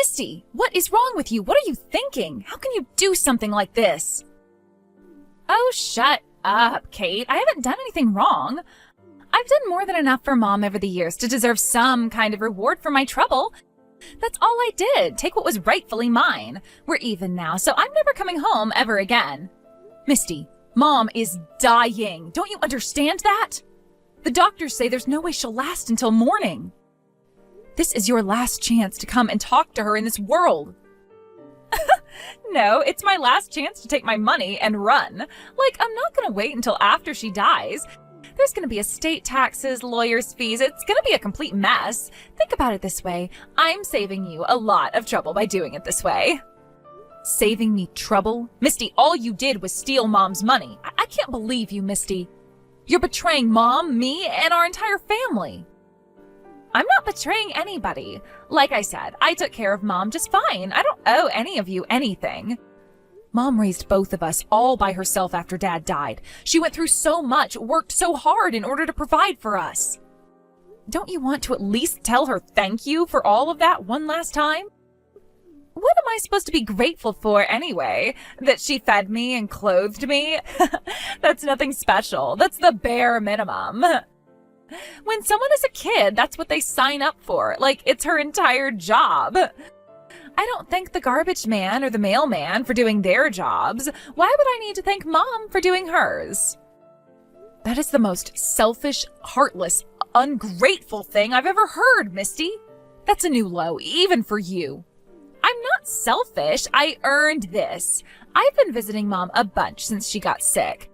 Misty, what is wrong with you? What are you thinking? How can you do something like this? Oh, shut up, Kate. I haven't done anything wrong. I've done more than enough for Mom over the years to deserve some kind of reward for my trouble. That's all I did. Take what was rightfully mine. We're even now, so I'm never coming home ever again. Misty, Mom is dying. Don't you understand that? The doctors say there's no way she'll last until morning. This is your last chance to come and talk to her in this world. No, it's my last chance to take my money and run. Like, I'm not going to wait until after she dies. There's going to be estate taxes, lawyers' fees. It's going to be a complete mess. Think about it this way. I'm saving you a lot of trouble by doing it this way. Saving me trouble? Misty, all you did was steal Mom's money. I can't believe you, Misty. You're betraying Mom, me, and our entire family. I'm not betraying anybody. Like I said, I took care of Mom just fine. I don't owe any of you anything. Mom raised both of us all by herself after Dad died. She went through so much, worked so hard in order to provide for us. Don't you want to at least tell her thank you for all of that one last time? What am I supposed to be grateful for anyway? That she fed me and clothed me? That's nothing special. That's the bare minimum. When someone is a kid, that's what they sign up for. Like, it's her entire job. I don't thank the garbage man or the mailman for doing their jobs. Why would I need to thank Mom for doing hers? That is the most selfish, heartless, ungrateful thing I've ever heard, Misty. That's a new low, even for you. I'm not selfish. I earned this. I've been visiting Mom a bunch since she got sick.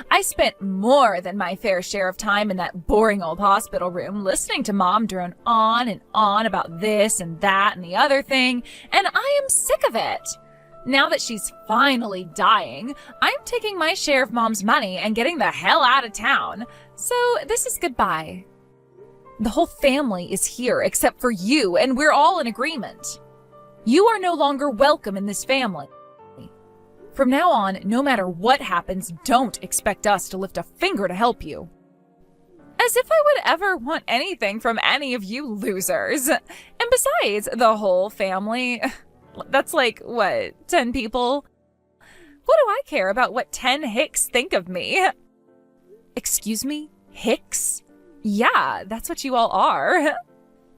I spent more than my fair share of time in that boring old hospital room listening to Mom drone on and on about this and that and the other thing, and I am sick of it. Now that she's finally dying, I'm taking my share of Mom's money and getting the hell out of town. So this is goodbye. The whole family is here except for you, and we're all in agreement. You are no longer welcome in this family. From now on, no matter what happens, don't expect us to lift a finger to help you. As if I would ever want anything from any of you losers. And besides, the whole family, that's like, what, 10 people? What do I care about what 10 Hicks think of me? Excuse me? Hicks? Yeah, that's what you all are.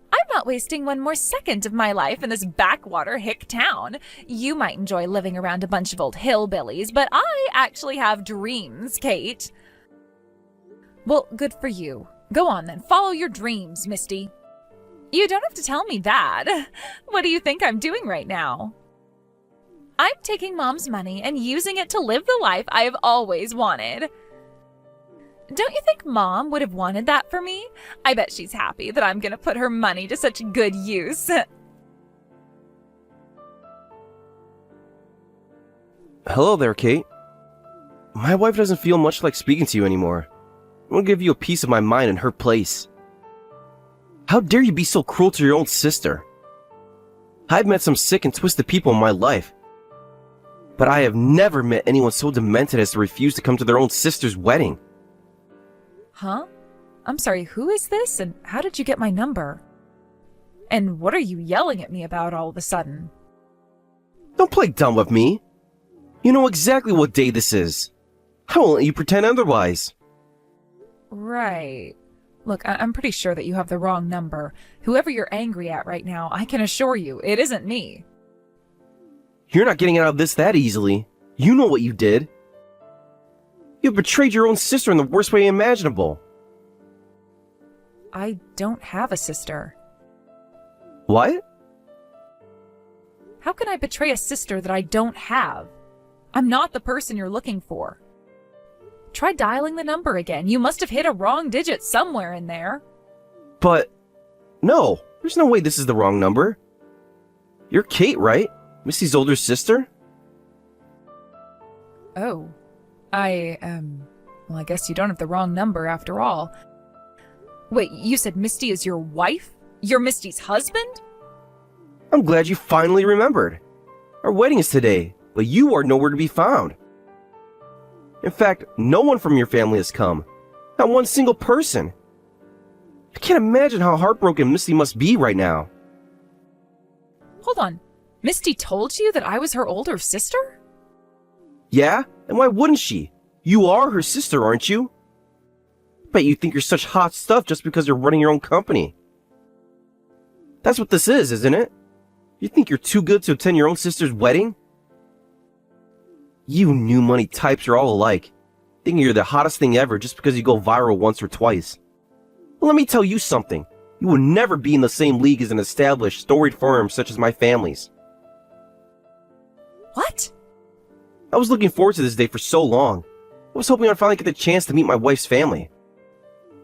I'm not wasting one more second of my life in this backwater hick town. You might enjoy living around a bunch of old hillbillies, but I actually have dreams, Kate. Well, good for you. Go on then, follow your dreams, Misty. You don't have to tell me that. What do you think I'm doing right now? I'm taking Mom's money and using it to live the life I have always wanted. Don't you think Mom would have wanted that for me? I bet she's happy that I'm gonna put her money to such good use. Hello there, Kate. My wife doesn't feel much like speaking to you anymore. I want to give you a piece of my mind in her place. How dare you be so cruel to your own sister? I've met some sick and twisted people in my life, but I have never met anyone so demented as to refuse to come to their own sister's wedding. Huh? I'm sorry, who is this, and how did you get my number? And what are you yelling at me about all of a sudden? Don't play dumb with me. You know exactly what day this is. I won't let you pretend otherwise. Right. Look, I'm pretty sure that you have the wrong number. Whoever you're angry at right now, I can assure you, it isn't me. You're not getting out of this that easily. You know what you did. You betrayed your own sister in the worst way imaginable. I don't have a sister. What? How can I betray a sister that I don't have? I'm not the person you're looking for. Try dialing the number again. You must have hit a wrong digit somewhere in there. But, no, there's no way this is the wrong number. You're Kate, right? Misty's older sister? Oh. Well, I guess you don't have the wrong number after all. Wait, you said Misty is your wife? You're Misty's husband? I'm glad you finally remembered. Our wedding is today, but you are nowhere to be found. In fact, no one from your family has come. Not one single person. I can't imagine how heartbroken Misty must be right now. Hold on. Misty told you that I was her older sister? Yeah? And why wouldn't she? You are her sister, aren't you? Bet you think you're such hot stuff just because you're running your own company. That's what this is, isn't it? You think you're too good to attend your own sister's wedding? You new money types are all alike, thinking you're the hottest thing ever just because you go viral once or twice. But let me tell you something. You will never be in the same league as an established, storied firm such as my family's. What? I was looking forward to this day for so long. I was hoping I'd finally get the chance to meet my wife's family.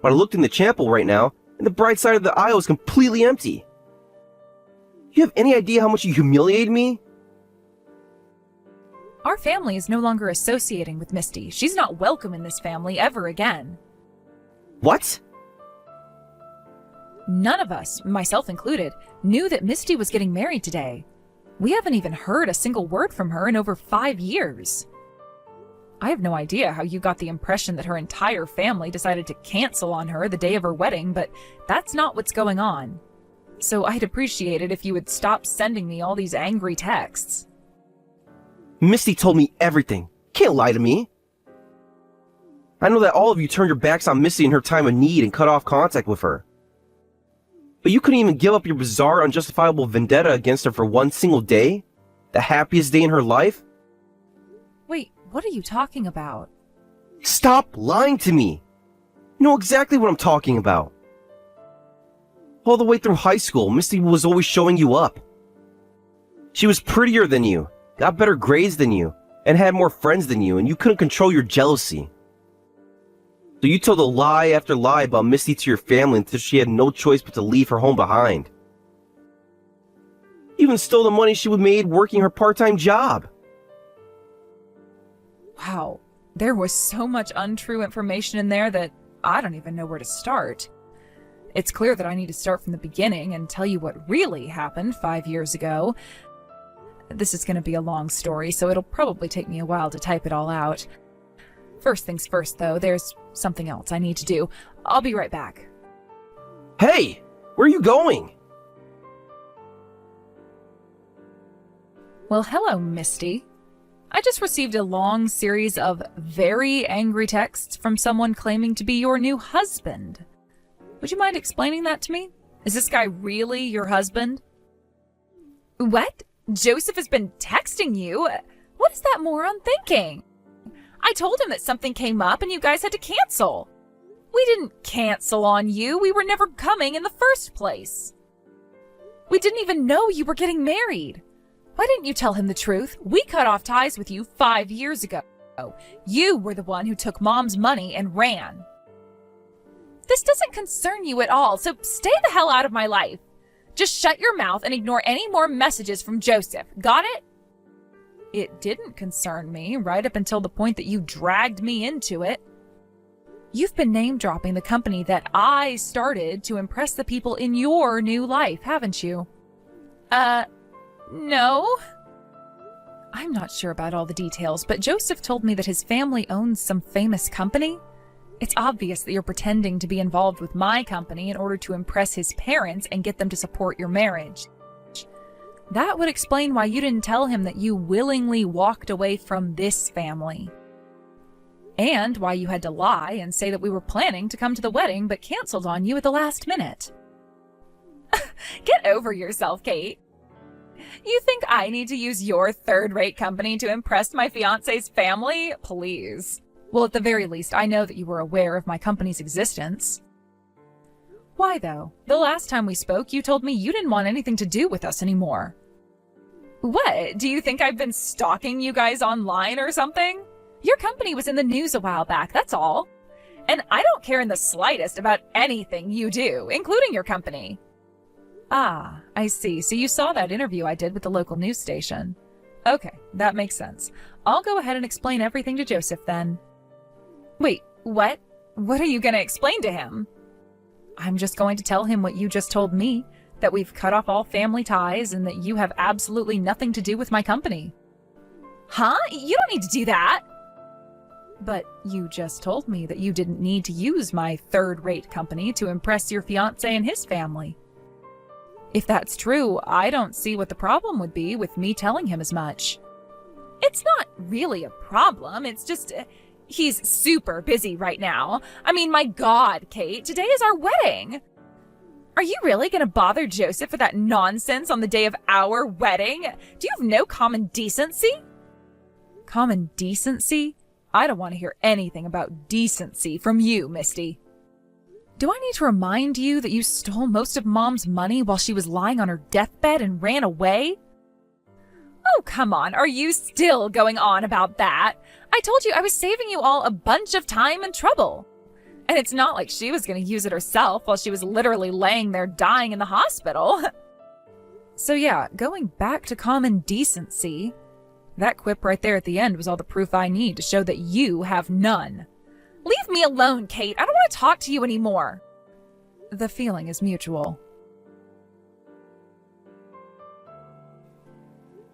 But I looked in the chapel right now, and the bride side of the aisle is completely empty. You have any idea how much you humiliated me? Our family is no longer associating with Misty. She's not welcome in this family ever again. What? None of us, myself included, knew that Misty was getting married today. We haven't even heard a single word from her in over 5 years. I have no idea how you got the impression that her entire family decided to cancel on her the day of her wedding, but that's not what's going on. So I'd appreciate it if you would stop sending me all these angry texts. Misty told me everything. Can't lie to me. I know that all of you turned your backs on Misty in her time of need and cut off contact with her. But you couldn't even give up your bizarre, unjustifiable vendetta against her for one single day? The happiest day in her life? Wait, what are you talking about? Stop lying to me! You know exactly what I'm talking about. All the way through high school, Misty was always showing you up. She was prettier than you, got better grades than you, and had more friends than you, and you couldn't control your jealousy. So you told a lie after lie about Misty to your family until she had no choice but to leave her home behind. You even stole the money she would made working her part-time job. Wow, there was so much untrue information in there that I don't even know where to start. It's clear that I need to start from the beginning and tell you what really happened 5 years ago. This is going to be a long story, so it'll probably take me a while to type it all out. First things first, though, there's something else I need to do. I'll be right back. Hey, where are you going? Well, hello, Misty. I just received a long series of very angry texts from someone claiming to be your new husband. Would you mind explaining that to me? Is this guy really your husband? What? Joseph has been texting you? What is that moron thinking? I told him that something came up and you guys had to cancel. We didn't cancel on you. We were never coming in the first place. We didn't even know you were getting married. Why didn't you tell him the truth? We cut off ties with you 5 years ago. You were the one who took Mom's money and ran. This doesn't concern you at all, so stay the hell out of my life. Just shut your mouth and ignore any more messages from Joseph. Got it? It didn't concern me, right up until the point that you dragged me into it. You've been name-dropping the company that I started to impress the people in your new life, haven't you? No. I'm not sure about all the details, but Joseph told me that his family owns some famous company. It's obvious that you're pretending to be involved with my company in order to impress his parents and get them to support your marriage. That would explain why you didn't tell him that you willingly walked away from this family. And why you had to lie and say that we were planning to come to the wedding but canceled on you at the last minute. Get over yourself, Kate. You think I need to use your third-rate company to impress my fiancé's family? Please. Well, at the very least, I know that you were aware of my company's existence. Why, though? The last time we spoke, you told me you didn't want anything to do with us anymore. What? Do you think I've been stalking you guys online or something? Your company was in the news a while back, that's all. And I don't care in the slightest about anything you do, including your company. Ah, I see. So you saw that interview I did with the local news station. Okay, that makes sense. I'll go ahead and explain everything to Joseph then. Wait, what? What are you going to explain to him? I'm just going to tell him what you just told me, that we've cut off all family ties and that you have absolutely nothing to do with my company. Huh? You don't need to do that. But you just told me that you didn't need to use my third-rate company to impress your fiancé and his family. If that's true, I don't see what the problem would be with me telling him as much. It's not really a problem, it's just he's super busy right now. I mean, my God, Kate, today is our wedding. Are you really going to bother Joseph with that nonsense on the day of our wedding? Do you have no common decency? Common decency? I don't want to hear anything about decency from you, Misty. Do I need to remind you that you stole most of Mom's money while she was lying on her deathbed and ran away? Oh, come on, are you still going on about that? I told you I was saving you all a bunch of time and trouble. And it's not like she was going to use it herself while she was literally laying there dying in the hospital. So yeah, going back to common decency, that quip right there at the end was all the proof I need to show that you have none. Leave me alone, Kate. I don't want to talk to you anymore. The feeling is mutual.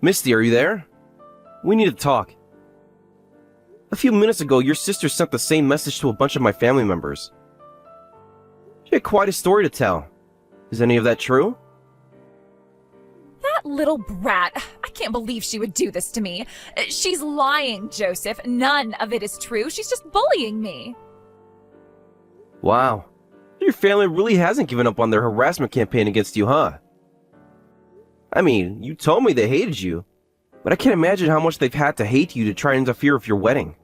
Misty, are you there? We need to talk. A few minutes ago, your sister sent the same message to a bunch of my family members. She had quite a story to tell. Is any of that true? That little brat. I can't believe she would do this to me. She's lying, Joseph. None of it is true. She's just bullying me. Wow. Your family really hasn't given up on their harassment campaign against you, huh? I mean, you told me they hated you, but I can't imagine how much they've had to hate you to try and interfere with your wedding.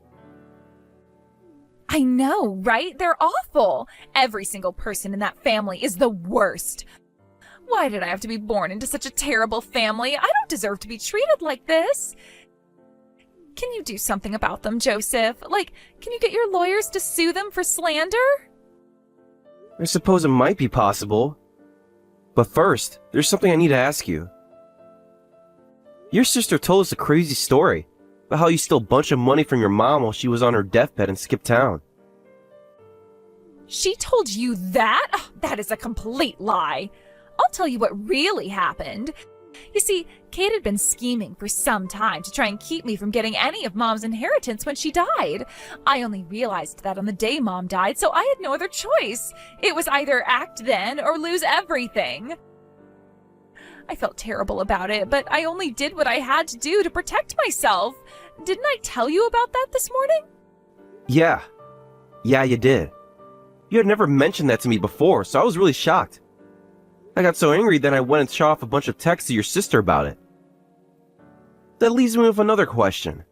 I know, right? They're awful. Every single person in that family is the worst. Why did I have to be born into such a terrible family? I don't deserve to be treated like this. Can you do something about them, Joseph? Like, can you get your lawyers to sue them for slander? I suppose it might be possible. But first, there's something I need to ask you. Your sister told us a crazy story about how you stole a bunch of money from your mom while she was on her deathbed and skipped town. She told you that? Oh, that is a complete lie. I'll tell you what really happened. You see, Kate had been scheming for some time to try and keep me from getting any of Mom's inheritance when she died. I only realized that on the day Mom died, so I had no other choice. It was either act then or lose everything. I felt terrible about it, but I only did what I had to do to protect myself. Didn't I tell you about that this morning? Yeah, you did. You had never mentioned that to me before, so I was really shocked. I got so angry that I went and shot off a bunch of texts to your sister about it. That leaves me with another question.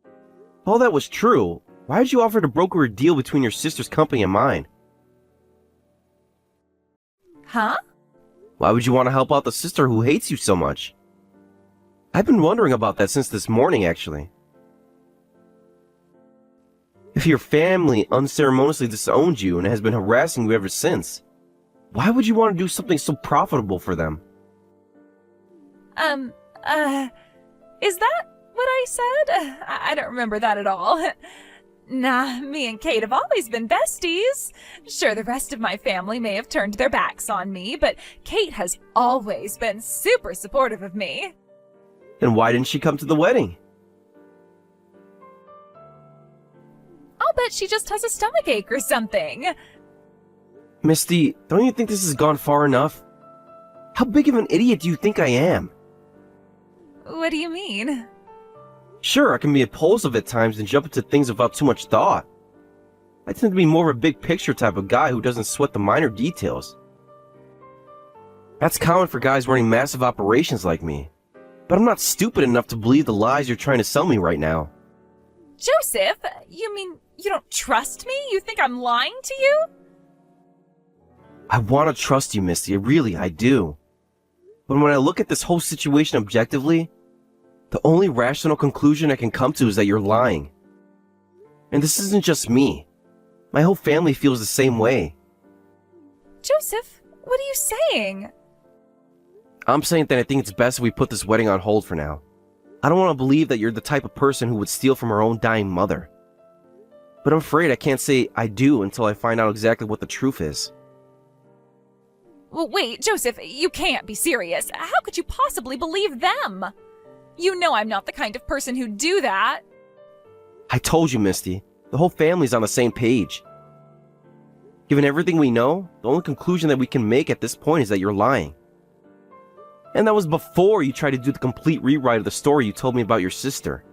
If all that was true, why did you offer to broker a deal between your sister's company and mine? Huh? Why would you want to help out the sister who hates you so much? I've been wondering about that since this morning, actually. If your family unceremoniously disowned you and has been harassing you ever since, why would you want to do something so profitable for them? Is that what I said? I don't remember that at all. Nah, me and Kate have always been besties. Sure, the rest of my family may have turned their backs on me, but Kate has always been super supportive of me. And why didn't she come to the wedding? I'll bet she just has a stomachache or something. Misty, don't you think this has gone far enough? How big of an idiot do you think I am? What do you mean? Sure, I can be impulsive at times and jump into things without too much thought. I tend to be more of a big picture type of guy who doesn't sweat the minor details. That's common for guys running massive operations like me. But I'm not stupid enough to believe the lies you're trying to sell me right now. Joseph, you mean you don't trust me? You think I'm lying to you? I want to trust you, Misty. I do. But when I look at this whole situation objectively, the only rational conclusion I can come to is that you're lying. And this isn't just me. My whole family feels the same way. Joseph, what are you saying? I'm saying that I think it's best if we put this wedding on hold for now. I don't want to believe that you're the type of person who would steal from her own dying mother. But I'm afraid I can't say I do until I find out exactly what the truth is. Well, wait, Joseph, you can't be serious. How could you possibly believe them? You know I'm not the kind of person who'd do that. I told you, Misty. The whole family's on the same page. Given everything we know, the only conclusion that we can make at this point is that you're lying. And that was before you tried to do the complete rewrite of the story you told me about your sister.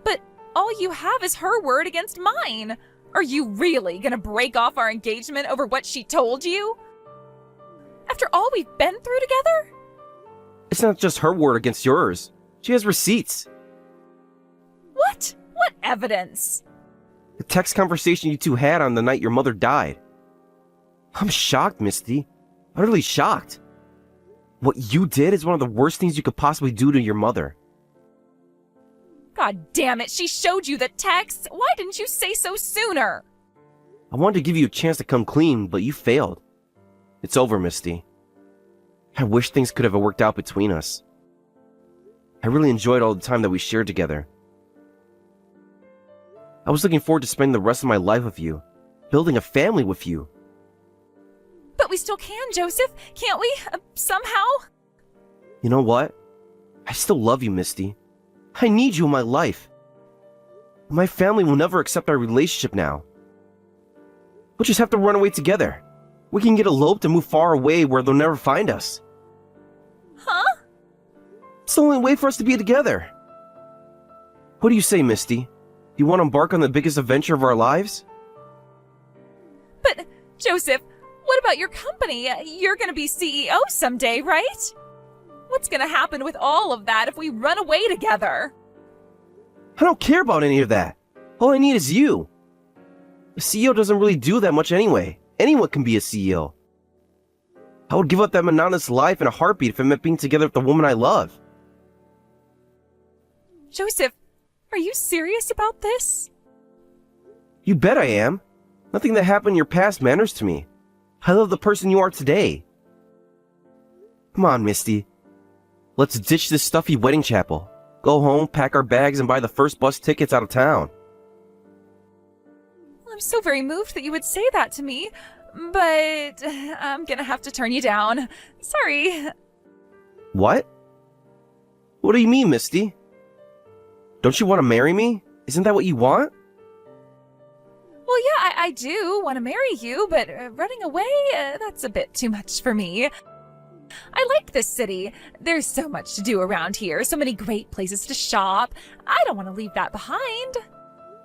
But all you have is her word against mine. Are you really gonna break off our engagement over what she told you? After all we've been through together? It's not just her word against yours. She has receipts. What? What evidence? The text conversation you two had on the night your mother died. I'm shocked, Misty. Utterly shocked. What you did is one of the worst things you could possibly do to your mother. God damn it, she showed you the text. Why didn't you say so sooner? I wanted to give you a chance to come clean, but you failed. It's over, Misty. I wish things could have worked out between us. I really enjoyed all the time that we shared together. I was looking forward to spending the rest of my life with you, building a family with you. But we still can, Joseph, can't we? Somehow? You know what? I still love you, Misty. I need you in my life. My family will never accept our relationship now. We'll just have to run away together. We can get eloped and move far away where they'll never find us. Huh? It's the only way for us to be together. What do you say, Misty? Do you want to embark on the biggest adventure of our lives? But, Joseph, what about your company? You're gonna be CEO someday, right? What's gonna happen with all of that if we run away together? I don't care about any of that. All I need is you. A CEO doesn't really do that much anyway. Anyone can be a CEO. I would give up that monotonous life in a heartbeat if it meant being together with the woman I love. Joseph, are you serious about this? You bet I am. Nothing that happened in your past matters to me. I love the person you are today. Come on, Misty. Let's ditch this stuffy wedding chapel. Go home, pack our bags, and buy the first bus tickets out of town. I'm so very moved that you would say that to me, but I'm gonna have to turn you down. Sorry. What? What do you mean, Misty? Don't you want to marry me? Isn't that what you want? Well, yeah, I do want to marry you, but running away, that's a bit too much for me. I like this city. There's so much to do around here, so many great places to shop. I don't want to leave that behind.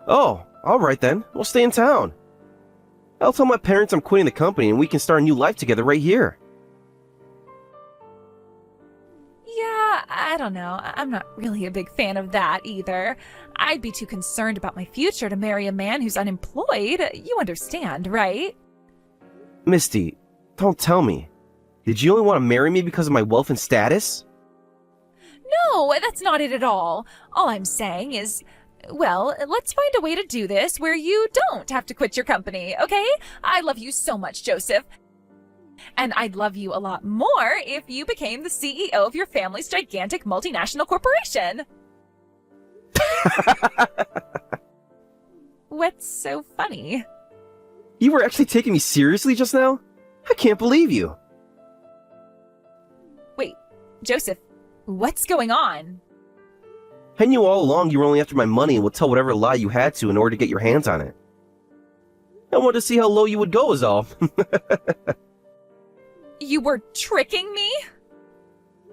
Oh, alright then. We'll stay in town. I'll tell my parents I'm quitting the company and we can start a new life together right here. Yeah, I don't know. I'm not really a big fan of that either. I'd be too concerned about my future to marry a man who's unemployed. You understand, right? Misty, don't tell me. Did you only want to marry me because of my wealth and status? No, that's not it at all. All I'm saying is, well, let's find a way to do this where you don't have to quit your company, okay? I love you so much, Joseph. And I'd love you a lot more if you became the CEO of your family's gigantic multinational corporation. What's so funny? You were actually taking me seriously just now? I can't believe you. Wait, Joseph, what's going on? I knew all along you were only after my money and would tell whatever lie you had to in order to get your hands on it. I wanted to see how low you would go is all. You were tricking me?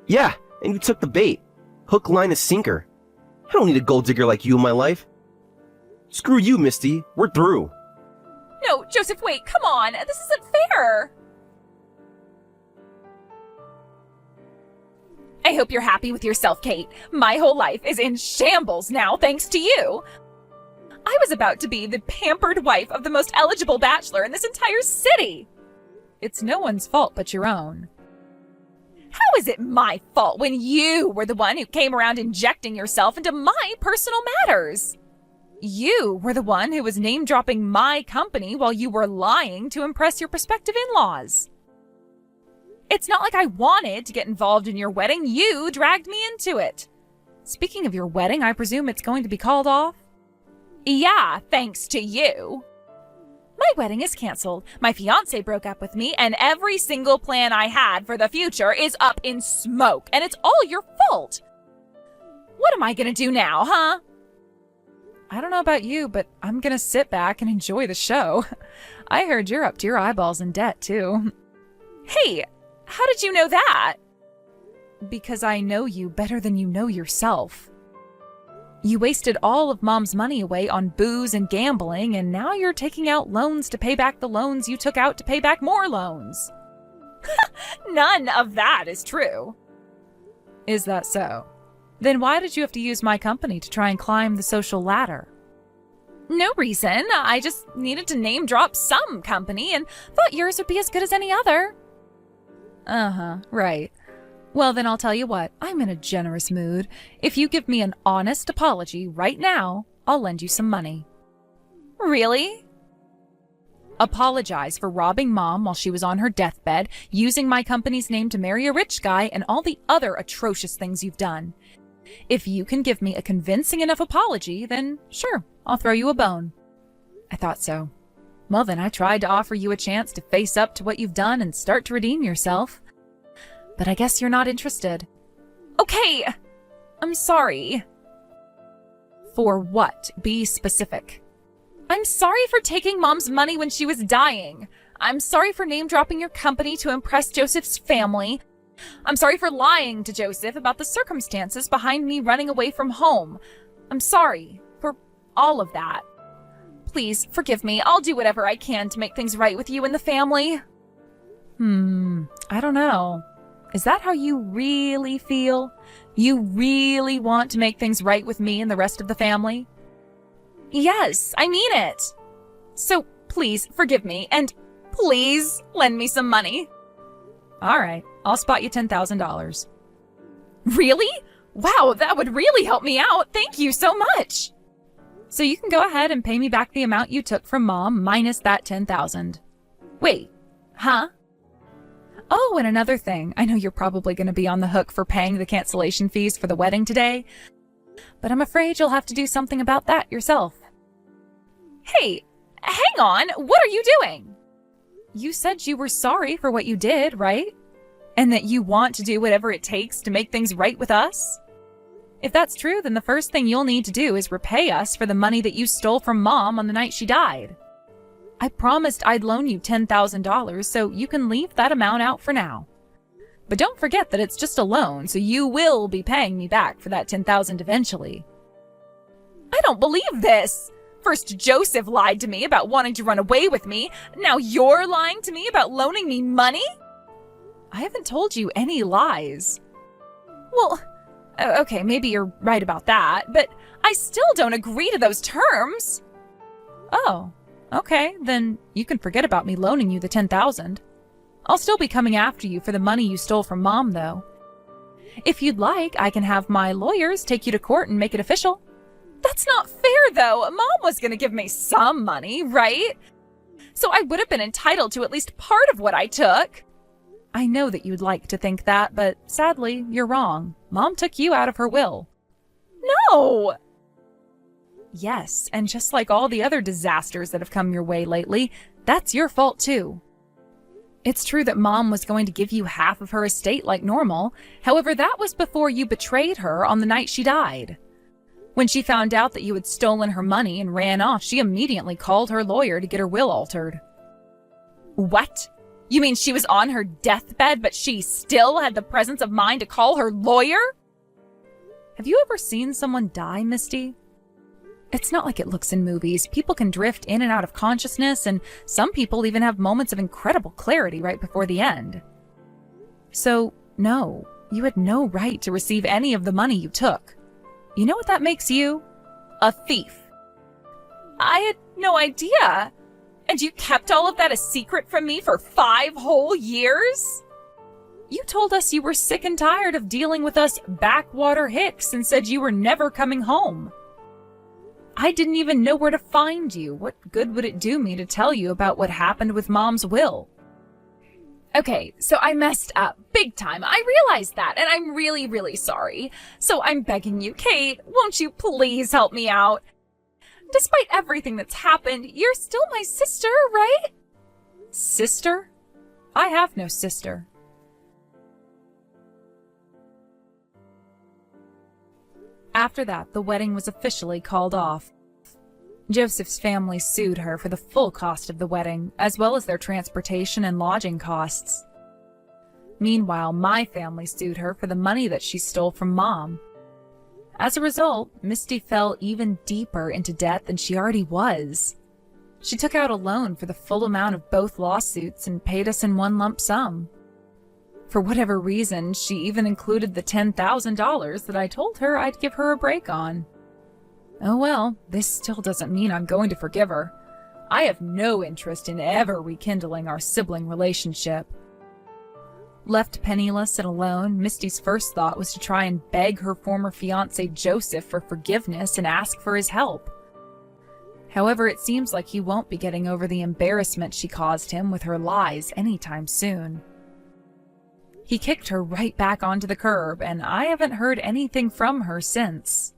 Yeah, and you took the bait. Hook, line, and sinker. I don't need a gold digger like you in my life. Screw you, Misty. We're through. No, Joseph, wait, come on. This isn't fair. I hope you're happy with yourself, Kate. My whole life is in shambles now, thanks to you. I was about to be the pampered wife of the most eligible bachelor in this entire city. It's no one's fault but your own. How is it my fault when you were the one who came around injecting yourself into my personal matters? You were the one who was name-dropping my company while you were lying to impress your prospective in-laws. It's not like I wanted to get involved in your wedding. You dragged me into it. Speaking of your wedding, I presume it's going to be called off? Yeah, thanks to you. My wedding is canceled. My fiancé broke up with me, and every single plan I had for the future is up in smoke, and it's all your fault. What am I gonna do now, huh? I don't know about you, but I'm gonna sit back and enjoy the show. I heard you're up to your eyeballs in debt, too. Hey, how did you know that? Because I know you better than you know yourself. You wasted all of Mom's money away on booze and gambling, and now you're taking out loans to pay back the loans you took out to pay back more loans. None of that is true. Is that so? Then why did you have to use my company to try and climb the social ladder? No reason. I just needed to name drop some company and thought yours would be as good as any other. Uh-huh, right. Well, then I'll tell you what, I'm in a generous mood. If you give me an honest apology right now, I'll lend you some money. Really? Apologize for robbing Mom while she was on her deathbed, using my company's name to marry a rich guy, and all the other atrocious things you've done. If you can give me a convincing enough apology, then sure, I'll throw you a bone. I thought so. Well, then I tried to offer you a chance to face up to what you've done and start to redeem yourself. But I guess you're not interested. Okay, I'm sorry. For what? Be specific. I'm sorry for taking Mom's money when she was dying. I'm sorry for name-dropping your company to impress Joseph's family. I'm sorry for lying to Joseph about the circumstances behind me running away from home. I'm sorry for all of that. Please, forgive me. I'll do whatever I can to make things right with you and the family. I don't know. Is that how you really feel? You really want to make things right with me and the rest of the family? Yes, I mean it. So please forgive me and please lend me some money. All right, I'll spot you $10,000. Really? Wow, that would really help me out. Thank you so much. So you can go ahead and pay me back the amount you took from Mom minus that $10,000. Wait, huh? Oh, and another thing. I know you're probably going to be on the hook for paying the cancellation fees for the wedding today, but I'm afraid you'll have to do something about that yourself. Hey, hang on. What are you doing? You said you were sorry for what you did, right? And that you want to do whatever it takes to make things right with us? If that's true, then the first thing you'll need to do is repay us for the money that you stole from Mom on the night she died. I promised I'd loan you $10,000, so you can leave that amount out for now. But don't forget that it's just a loan, so you will be paying me back for that $10,000 eventually. I don't believe this! First Joseph lied to me about wanting to run away with me, now you're lying to me about loaning me money? I haven't told you any lies. Well, okay, maybe you're right about that, but I still don't agree to those terms. Oh. Okay, then you can forget about me loaning you the $10,000. I'll still be coming after you for the money you stole from Mom, though. If you'd like, I can have my lawyers take you to court and make it official. That's not fair, though. Mom was going to give me some money, right? So I would have been entitled to at least part of what I took. I know that you'd like to think that, but sadly, you're wrong. Mom took you out of her will. No! Yes, and just like all the other disasters that have come your way lately, that's your fault too. It's true that Mom was going to give you half of her estate like normal. However, that was before you betrayed her on the night she died. When she found out that you had stolen her money and ran off, she immediately called her lawyer to get her will altered. What? You mean she was on her deathbed, but she still had the presence of mind to call her lawyer? Have you ever seen someone die, Misty? It's not like it looks in movies. People can drift in and out of consciousness, and some people even have moments of incredible clarity right before the end. So, no, you had no right to receive any of the money you took. You know what that makes you? A thief. I had no idea. And you kept all of that a secret from me for 5 whole years? You told us you were sick and tired of dealing with us backwater hicks and said you were never coming home. I didn't even know where to find you. What good would it do me to tell you about what happened with Mom's will? Okay, so I messed up big time. I realized that, and I'm really, really sorry. So I'm begging you, Kate, won't you please help me out? Despite everything that's happened, you're still my sister, right? Sister? I have no sister. After that, the wedding was officially called off. Joseph's family sued her for the full cost of the wedding, as well as their transportation and lodging costs. Meanwhile, my family sued her for the money that she stole from Mom. As a result, Misty fell even deeper into debt than she already was. She took out a loan for the full amount of both lawsuits and paid us in one lump sum. For whatever reason, she even included the $10,000 that I told her I'd give her a break on. Oh well, this still doesn't mean I'm going to forgive her. I have no interest in ever rekindling our sibling relationship. Left penniless and alone, Misty's first thought was to try and beg her former fiancé Joseph for forgiveness and ask for his help. However, it seems like he won't be getting over the embarrassment she caused him with her lies anytime soon. He kicked her right back onto the curb, and I haven't heard anything from her since.